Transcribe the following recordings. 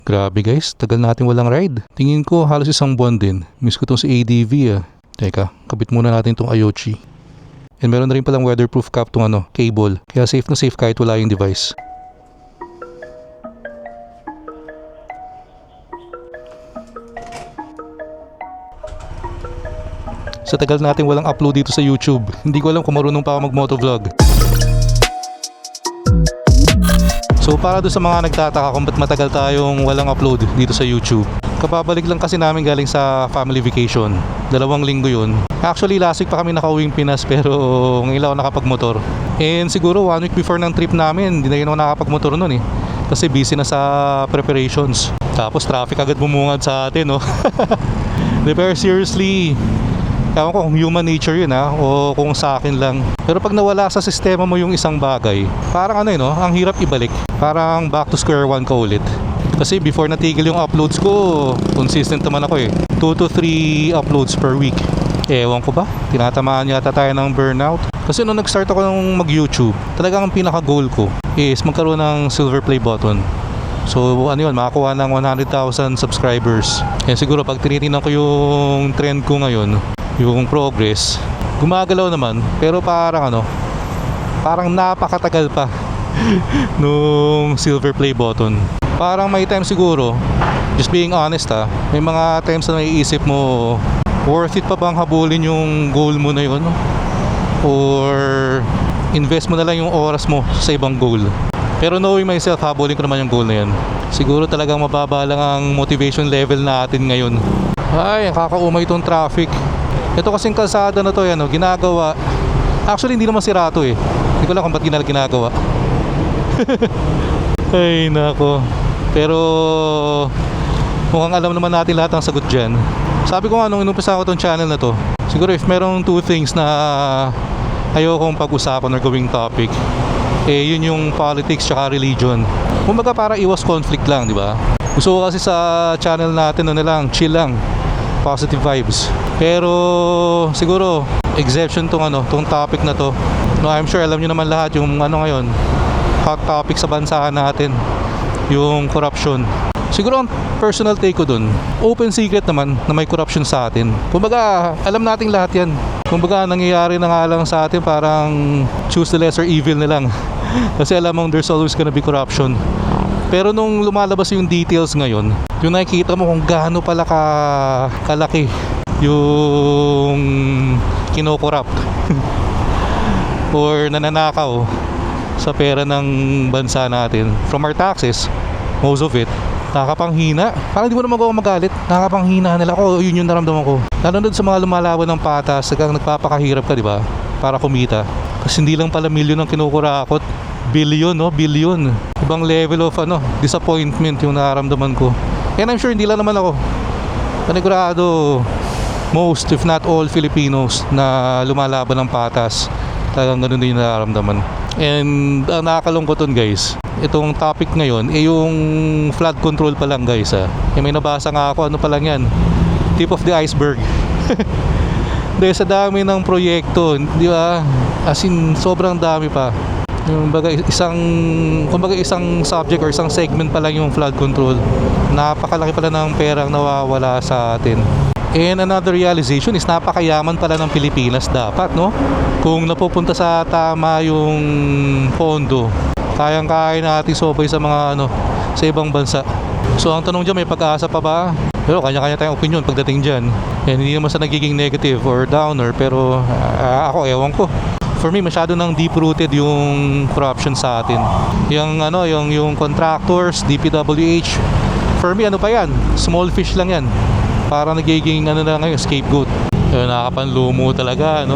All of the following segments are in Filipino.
Grabe guys, tagal natin walang ride. Tingin ko halos isang buwan din. Miss ko tong si ADV ah. Teka, kabit muna natin tong Ayochi. And meron na rin palang weatherproof cap tong cable. Kaya safe na safe kahit wala yung device. Sa tagal natin walang upload dito sa YouTube, hindi ko alam kung marunong pa ako mag-motovlog. So para doon sa mga nagtataka kung ba't matagal tayong walang upload dito sa YouTube, kababalik lang kasi namin galing sa family vacation. 2 linggo yun. Actually last week pa kami nakauwing Pinas pero ngayon lang ako nakapagmotor. And siguro 1 week before ng trip namin, hindi na yun ako nakapagmotor nun eh. Kasi busy na sa preparations. Tapos traffic agad bumungad sa atin, no? Pero seriously, ewan ko kung human nature yun o kung sa akin lang. Pero pag nawala sa sistema mo yung isang bagay, parang ang hirap ibalik. Parang back to square one ka ulit. Kasi before natigil yung uploads ko, consistent naman ako eh. 2 to 3 uploads per week. Ewan ko ba? Tinatamaan yata tayo ng burnout. Kasi nung nag-start ako ng mag-YouTube, talagang ang pinaka-goal ko is magkaroon ng silver play button. So makakuha ng 100,000 subscribers. Kaya siguro pag tinitingnan ko yung trend ko ngayon, yung progress, gumagalaw naman, pero parang parang napakatagal pa nung silver play button. Parang may time siguro, just being honest may mga times na naiisip mo, worth it pa bang habulin yung goal mo na yun? Or invest mo na lang yung oras mo sa ibang goal? Pero knowing myself, habulin ko naman yung goal na yun. Siguro talagang mababa lang ang motivation level natin ngayon. Ay, kakaumay itong traffic. Ito kasing kalsada na to ginagawa. Actually hindi naman sira to eh. Hindi ko lang kung ba't ginagawa. Ay nako. Pero mukhang alam naman natin lahat ang sagot dyan. Sabi ko nung inumpisa ko tong channel na to, siguro if merong 2 things na ayokong pag-usapan or gawing topic, yun yung politics tsaka religion. Kumbaga para iwas conflict lang, di ba? Gusto ko kasi sa channel natin chill lang, positive vibes. Pero siguro exception tong topic na to. No, I'm sure alam niyo naman lahat yung ngayon, hot topic sa bansa natin, yung corruption. Siguro ang personal take ko dun, open secret naman na may corruption sa atin. Kumbaga alam nating lahat yan. Kumbaga nangyayari na nga lang sa atin, parang choose the lesser evil na lang. Kasi alam mong there's always gonna be corruption. Pero nung lumalabas yung details ngayon, yung nakikita mo kung gaano pala kalaki yung kinokorrupt or nananakaw sa pera ng bansa natin from our taxes, most of it, nakakapanghina. Parang di mo naman ako magalit, nakakapanghina nila ako. Yun yung naramdaman ko. Lalo doon sa mga lumalaban ng patas, nagpapakahirap ka, di ba, para kumita. Kasi hindi lang pala milyon ang kinukurakot, billion, billion. Ibang level of disappointment yung nararamdaman ko. And I'm sure hindi lang naman ako, panigurado most if not all Filipinos na lumalaban ng patas, talagang ganun din yung nararamdaman. And ang nakakalungkot dun guys, itong topic ngayon yung flood control pa lang guys may nabasa nga ako, pa lang yan, tip of the iceberg. Dahil sa dami ng proyekto, di ba, as in sobrang dami pa. Kumbaga isang subject or isang segment pa lang yung flood control. Napakalaki pala ng perang nawawala sa atin. And another realization is napakayaman pala ng Pilipinas dapat, no? Kung napupunta sa tama yung pondo, kayang-kaya natin sobay sa mga sa ibang bansa. So ang tanong dyan, may pag-asa pa ba? Pero kanya-kanya tayong opinion pagdating dyan. And hindi naman sa nagiging negative or downer, pero ako ewan ko. For me, masyado nang deep-rooted yung corruption sa atin. Yung contractors, DPWH. For me, pa yan? Small fish lang yan. Parang nagiging na ngayon, scapegoat. Nakakapanlumo talaga,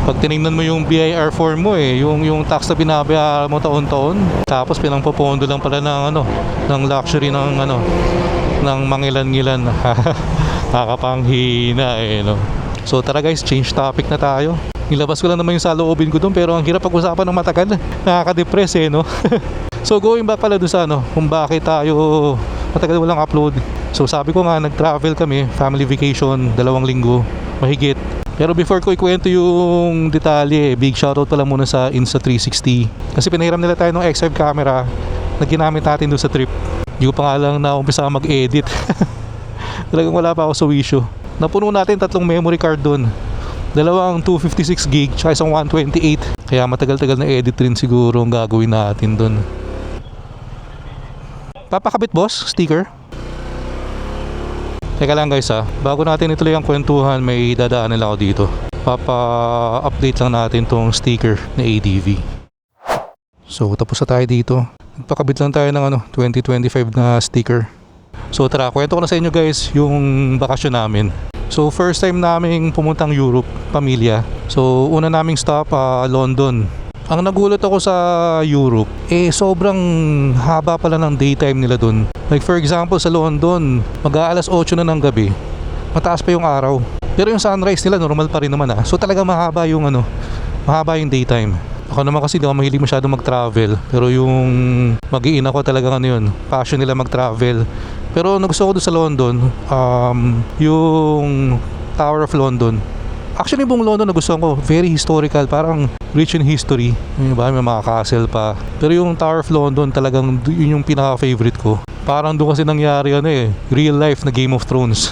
Pag tinignan mo yung BIR form mo yung tax na binabayaran mo taon-taon, tapos pinangpopondo lang pala ng luxury ng mangilan-ngilan. Nakakapanghina So tara guys, change topic na tayo. Nilabas ko lang naman yung saloobin ko doon, pero ang hirap pag-usapan ng matagal. Nakaka-depress So going back pala doon sa kung bakit tayo matagal walang upload. So sabi ko nga, nag-travel kami, family vacation, 2 linggo, mahigit. Pero before ko ikwento yung detalye, big shoutout pala muna sa Insta360. Kasi pinahiram nila tayo ng X5 camera na ginamit natin doon sa trip. Hindi ko pa nga lang na umpisa mag-edit. Talagang wala pa ako sa wisyo. Napuno natin 3 memory card doon. Dalawang 256 gig tsaka isang 128. Kaya matagal-tagal na edit rin siguro ang gagawin natin doon. Papakabit boss, sticker. Teka lang guys bago natin ituloy ang kwentuhan, may dadaanan lang ako dito. Papa-update lang natin tong sticker na ADV. So tapos na tayo dito. Nagpakabit lang tayo ng 2025 na sticker. So tara, kwento ko na sa inyo guys yung bakasyon namin. So first time naming pumuntang Europe, pamilya. So una naming stop London. Ang nagulat ako sa Europe, sobrang haba pala ng daytime nila dun. Like for example sa London, mag-aalas 8 na ng gabi, mataas pa yung araw. Pero yung sunrise nila normal pa rin naman So talaga mahaba yung mahaba yung daytime. Ako naman kasi di ako mahilig masyadong mag-travel. Pero yung mag-iina ko talaga yun, passion nila mag-travel. Pero nagustuhan ko doon sa London, yung Tower of London. Actually buong London nagustuhan ko, very historical, parang rich in history. May mga castle pa. Pero yung Tower of London talagang yun yung pinaka-favorite ko. Parang doon kasi nangyari real life na Game of Thrones.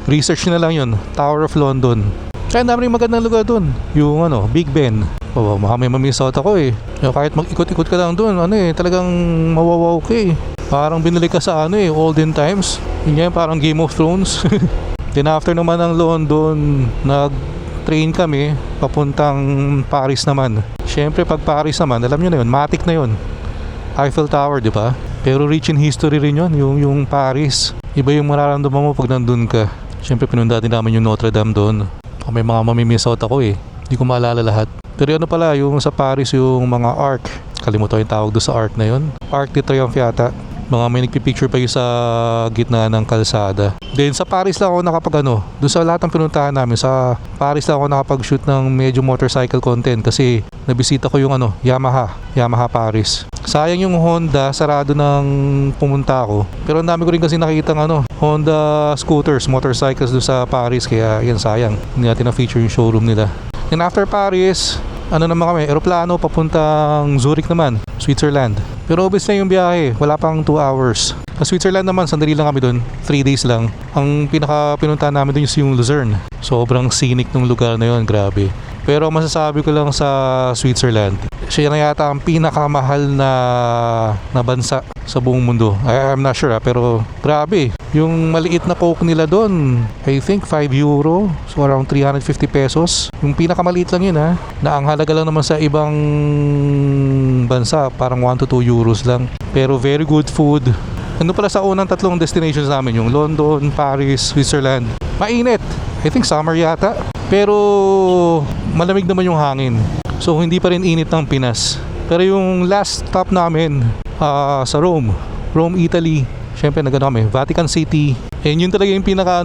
Research na lang yun, Tower of London. Kaya dami rin magandang lugar doon. Yung Big Ben. Baka may mamiss out ako Kahit mag-ikot-ikot ka lang doon, talagang mawawaw ka Parang binalik ka sa olden times. Yun parang Game of Thrones. Then after naman ng London, nag-train kami papuntang Paris naman. Siyempre pag Paris naman, alam nyo na yun, matik na yun. Eiffel Tower, di ba? Pero rich in history rin yun, yung Paris. Iba yung mararamdaman mo pag nandun ka. Siyempre pinunda din namin yung Notre Dame doon. May mga mamimiss out ako Hindi ko maalala lahat. Pero pala, yung sa Paris, yung mga arc. Kalimutan yung tawag doon sa arc na yun. Arc de Triomphe yata. Mga may nagpipicture pa yung sa gitna ng kalsada. Then sa Paris lang ako nakapag doon sa lahat ng pinuntahan namin, sa Paris lang ako nakapag-shoot ng medyo motorcycle content kasi nabisita ko yung Yamaha Paris. Sayang yung Honda, sarado ng pumunta ako. Pero ang dami ko rin kasi nakikita Honda scooters, motorcycles doon sa Paris, kaya yan sayang. Hindi natin na-feature yung showroom nila. And after Paris, naman kami, eroplano papuntang Zurich naman, Switzerland. Pero obvious na yung biyahe, wala pang 2 hours. Sa Switzerland naman, sandali lang kami doon, 3 days lang. Ang pinaka-pinuntahan namin doon is yung Lucerne. Sobrang scenic ng lugar na yun, grabe. Pero masasabi ko lang sa Switzerland, siya na yata ang pinakamahal na bansa sa buong mundo. I'm not sure pero grabe. Yung maliit na Coke nila doon, I think 5 euro, so around 350 pesos. Yung pinakamaliit lang yun na ang halaga lang naman sa ibang bansa, parang 1 to 2 euros lang. Pero very good food. Pala sa unang 3 destinations namin, yung London, Paris, Switzerland. Mainit. I think summer yata. Pero malamig naman yung hangin. So hindi pa rin init ng Pinas. Pero yung last stop namin sa Rome, Italy. Siyempre kami, Vatican City. And yun talaga yung pinaka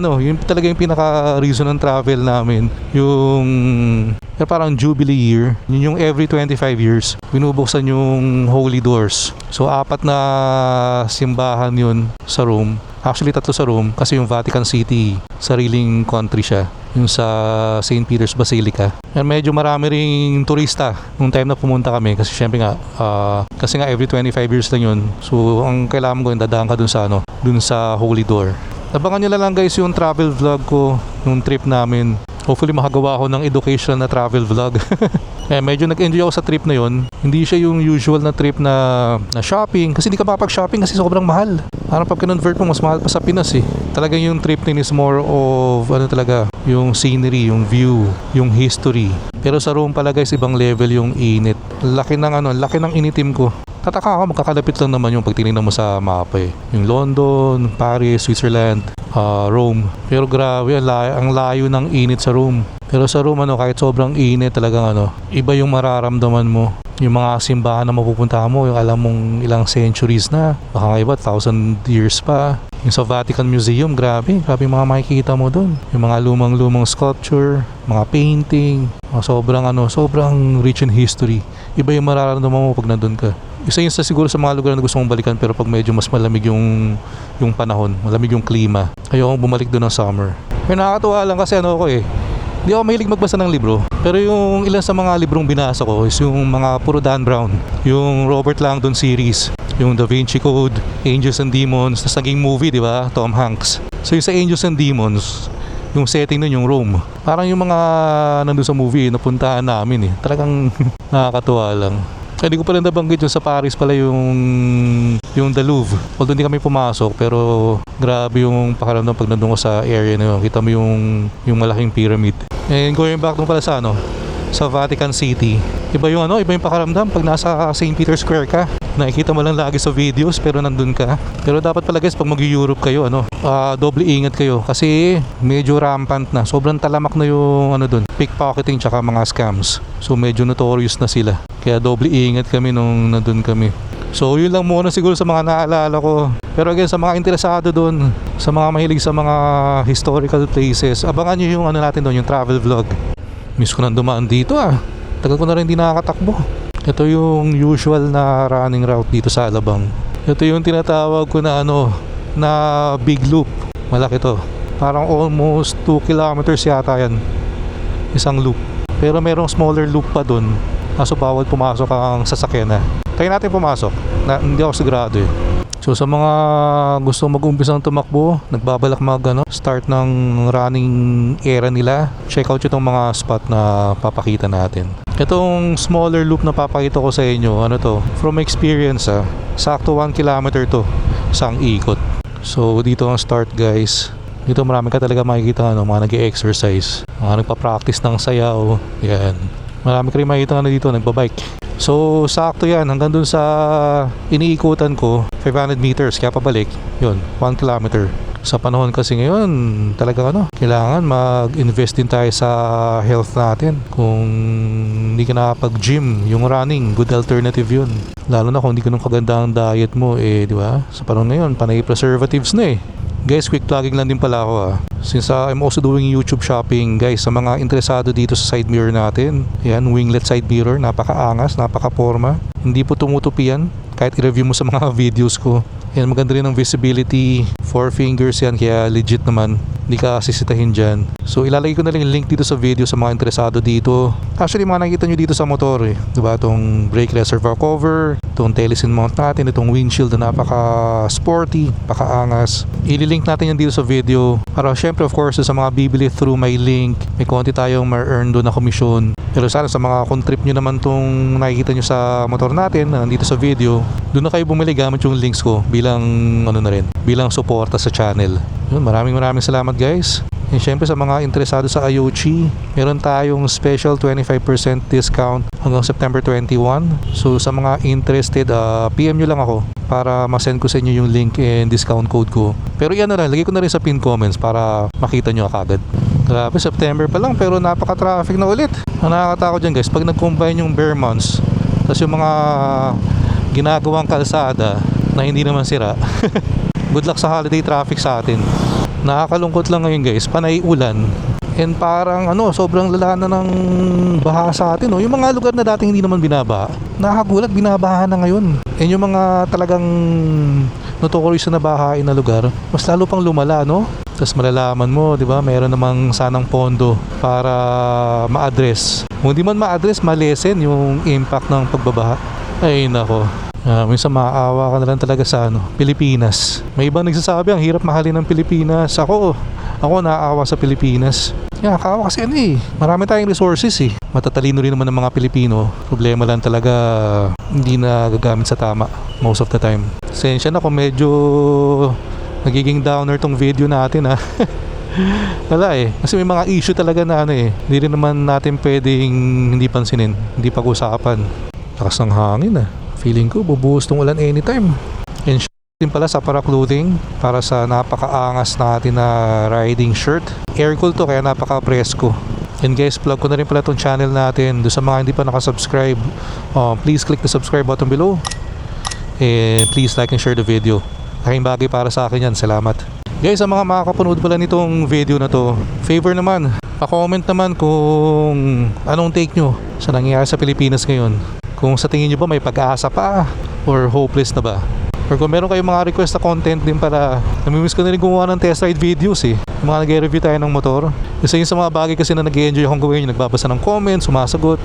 reason ng travel namin. Yung parang Jubilee year. Yun yung every 25 years binubuksan yung Holy Doors. So 4 na simbahan yun sa Rome. Actually 3 sa Rome kasi yung Vatican City sariling country siya. Yung sa St. Peter's Basilica. And medyo marami ring turista nung time na pumunta kami kasi syempre kasi every 25 years lang yun. So ang kailangan ko dadaan ka dun sa Holy Door. Abangan nyo lang guys yung travel vlog ko nung trip namin. Hopefully makagawa ako ng educational na travel vlog. Medyo nag-enjoy ako sa trip na yon. Hindi siya yung usual na trip na shopping kasi hindi ka makapag-shopping kasi sobrang mahal. Parang pag convert mo mas mahal pa sa Pinas Talagang yung trip din is more of yung scenery, yung view, yung history. Pero sa Rome pala guys, ibang level yung init. Laki ng initim ko. Tataka ako, magkakalapit lang naman yung pag tinignan mo sa mapa Yung London, Paris, Switzerland, Rome. Pero grabe, ang layo ng init sa Rome. Pero sa Rome kahit sobrang init talagang iba yung mararamdaman mo. Yung mga simbahan na mapupuntahan mo, yung alam mong ilang centuries na, baka nga iba 1,000 years pa. Yung sa Vatican Museum, grabe yung mga makikita mo doon. Yung mga lumang sculpture, mga painting, sobrang rich in history. Iba yung mararamdaman mo pag nandun ka. Isa yun siguro sa mga lugar na gusto mong balikan, pero pag medyo mas malamig yung panahon, malamig yung klima, ayokong bumalik doon ng summer. Pero nakakatuwa lang kasi hindi ako mahilig magbasa ng libro. Pero yung ilan sa mga librong binasa ko is yung mga puro Dan Brown. Yung Robert Langdon series. Yung Da Vinci Code, Angels and Demons, tas naging movie, di ba? Tom Hanks. So yung sa Angels and Demons, yung setting nun yung Rome. Parang yung mga nandun sa movie, napuntahan namin eh. Talagang nakakatuwa lang. Hindi ko pa rin nabanggit yung sa Paris pala yung The Louvre. Although hindi kami pumasok, pero grabe yung pakiramdam pag nandun ko sa area na yun. Kita mo yung malaking pyramid. And going back nung pala sa sa Vatican City. Iba yung pakiramdam pag nasa St. Peter's Square ka. Nakikita mo lang lagi sa videos pero nandun ka. Pero dapat pala guys pag mag-Europe kayo, doble ingat kayo kasi medyo rampant na. Sobrang talamak na yung dun, pickpocketing tsaka mga scams. So medyo notorious na sila. Kaya doble ingat kami nung nandun kami. So yun lang muna siguro sa mga naalala ko. Pero again, sa mga interesado doon, sa mga mahilig sa mga historical places, abangan nyo yung natin doon, yung travel vlog. Miss ko nang dumaan dito Tagal ko na rin hindi nakakatakbo. Ito yung usual na running route dito sa Alabang. Ito yung tinatawag ko na na big loop. Malaki to. Parang almost 2 kilometers yata yan. Isang loop. Pero merong smaller loop pa dun. Kaso bawal pumasok ang sasakyan Tayo natin pumasok. Hindi ako sigurado eh. So sa mga gustong mag-umpisang tumakbo, nagbabalak start ng running era nila, check out yung mga spot na papakita natin. Itong smaller loop na papakita ko sa inyo, from experience sakto 1 kilometer to, isang ikot. So dito ang start guys. Dito marami ka talaga makikita mga nag-exercise, mga nagpa-practice ng sayaw, yan. Marami ka rin makikita dito, nagbabike. So sakto yan hanggang dun sa iniikutan ko 500 meters kaya pabalik yun 1 kilometer. Sa panahon kasi ngayon talaga kailangan mag-invest din tayo sa health natin. Kung hindi ka nakapag-gym, yung running good alternative yun, lalo na kung hindi ganun kaganda ang diet mo di ba? Sa panahon ngayon panay preservatives na Guys, quick plugging lang din pala ako Since I'm also doing YouTube shopping, guys, sa mga interesado dito sa side mirror natin, yan, winglet side mirror, napakaangas, napaka-forma. Hindi po tumutupi yan, kahit i-review mo sa mga videos ko. Yan, maganda rin ang visibility, 4 fingers yan, kaya legit naman, hindi ka sisitahin dyan. So ilalagay ko na lang yung link dito sa video sa mga interesado dito. Actually, mga nakikita nyo dito sa motor diba, itong brake reservoir cover, itong telesin mount natin, itong windshield na napaka-sporty, napaka-angas. Ililink natin yan dito sa video para syempre of course sa mga bibili through my link, may konti tayong ma-earn doon na komisyon. Pero sana sa mga contrip nyo naman itong nakikita nyo sa motor natin na nandito sa video, doon na kayo bumili gamit yung links ko bilang bilang suporta sa channel. Yun, maraming salamat guys. And syempre sa mga interesado sa Ayochi, meron tayong special 25% discount hanggang September 21. So sa mga interested, PM nyo lang ako para ma-send ko sa inyo yung link and discount code ko. Pero lagay ko na rin sa pin comments para makita nyo agad. Grabe, September pa lang pero napaka-traffic na ulit. Ang nakakatakot dyan guys, pag nag-combine yung bare months, tapos yung mga ginagawang kalsada na hindi naman sira. Good luck sa holiday traffic sa atin. Nakakalungkot lang ngayon guys, panay ulan. And parang sobrang lala na ng baha sa atin Yung mga lugar na dating hindi naman binabaha, nakakagulat, binabaha na ngayon. And yung mga talagang notorious na bahain na lugar, mas lalo pang lumala Tapos malalaman mo, di ba, mayroon namang sanang pondo para ma-address. Kung di man ma-address, ma-lessen yung impact ng pagbabaha. Ay nako. Minsan maaawa ka na lang talaga sa Pilipinas. May ibang nagsasabi ang hirap mahalin ng Pilipinas. Ako naaawa sa Pilipinas. Nakakaawa kasi marami tayong resources Matatalino rin naman ng mga Pilipino. Problema lang talaga hindi na gagamit sa tama most of the time. Sensya na kung medyo nagiging downer tong video natin Wala kasi may mga issue talaga na hindi rin naman natin pwedeng hindi pansinin, hindi pag-usapan. Lakas ng hangin Feeling ko bubuhos tong ulan anytime. And din pala sa para clothing, para sa napakaangas natin na riding shirt. Air cool to kaya napaka-presko. And guys, plug ko na rin pala tong channel natin. Doon sa mga hindi pa nakasubscribe, please click the subscribe button below. And please like and share the video. Laking bagay para sa akin yan. Salamat. Guys, sa mga makakapanood pala nitong video na to, favor naman, pa-comment naman kung anong take nyo sa nangyayari sa Pilipinas ngayon. Kung sa tingin nyo ba may pag-asa pa or hopeless na ba? Or kung meron kayong mga request na content din para, namimiss ko na rin gumawa ng test ride videos Yung mga nag-review tayo ng motor. Isa yun sa mga bagay kasi na nag-enjoy akong gawin, yung nagbabasa ng comments, sumasagot.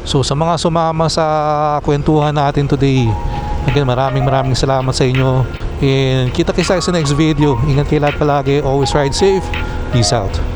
So sa mga sumama sa kwentuhan natin today, Again, maraming salamat sa inyo. And kita-kita sa next video. Ingat kayo lahat palagi. Always ride safe. Peace out.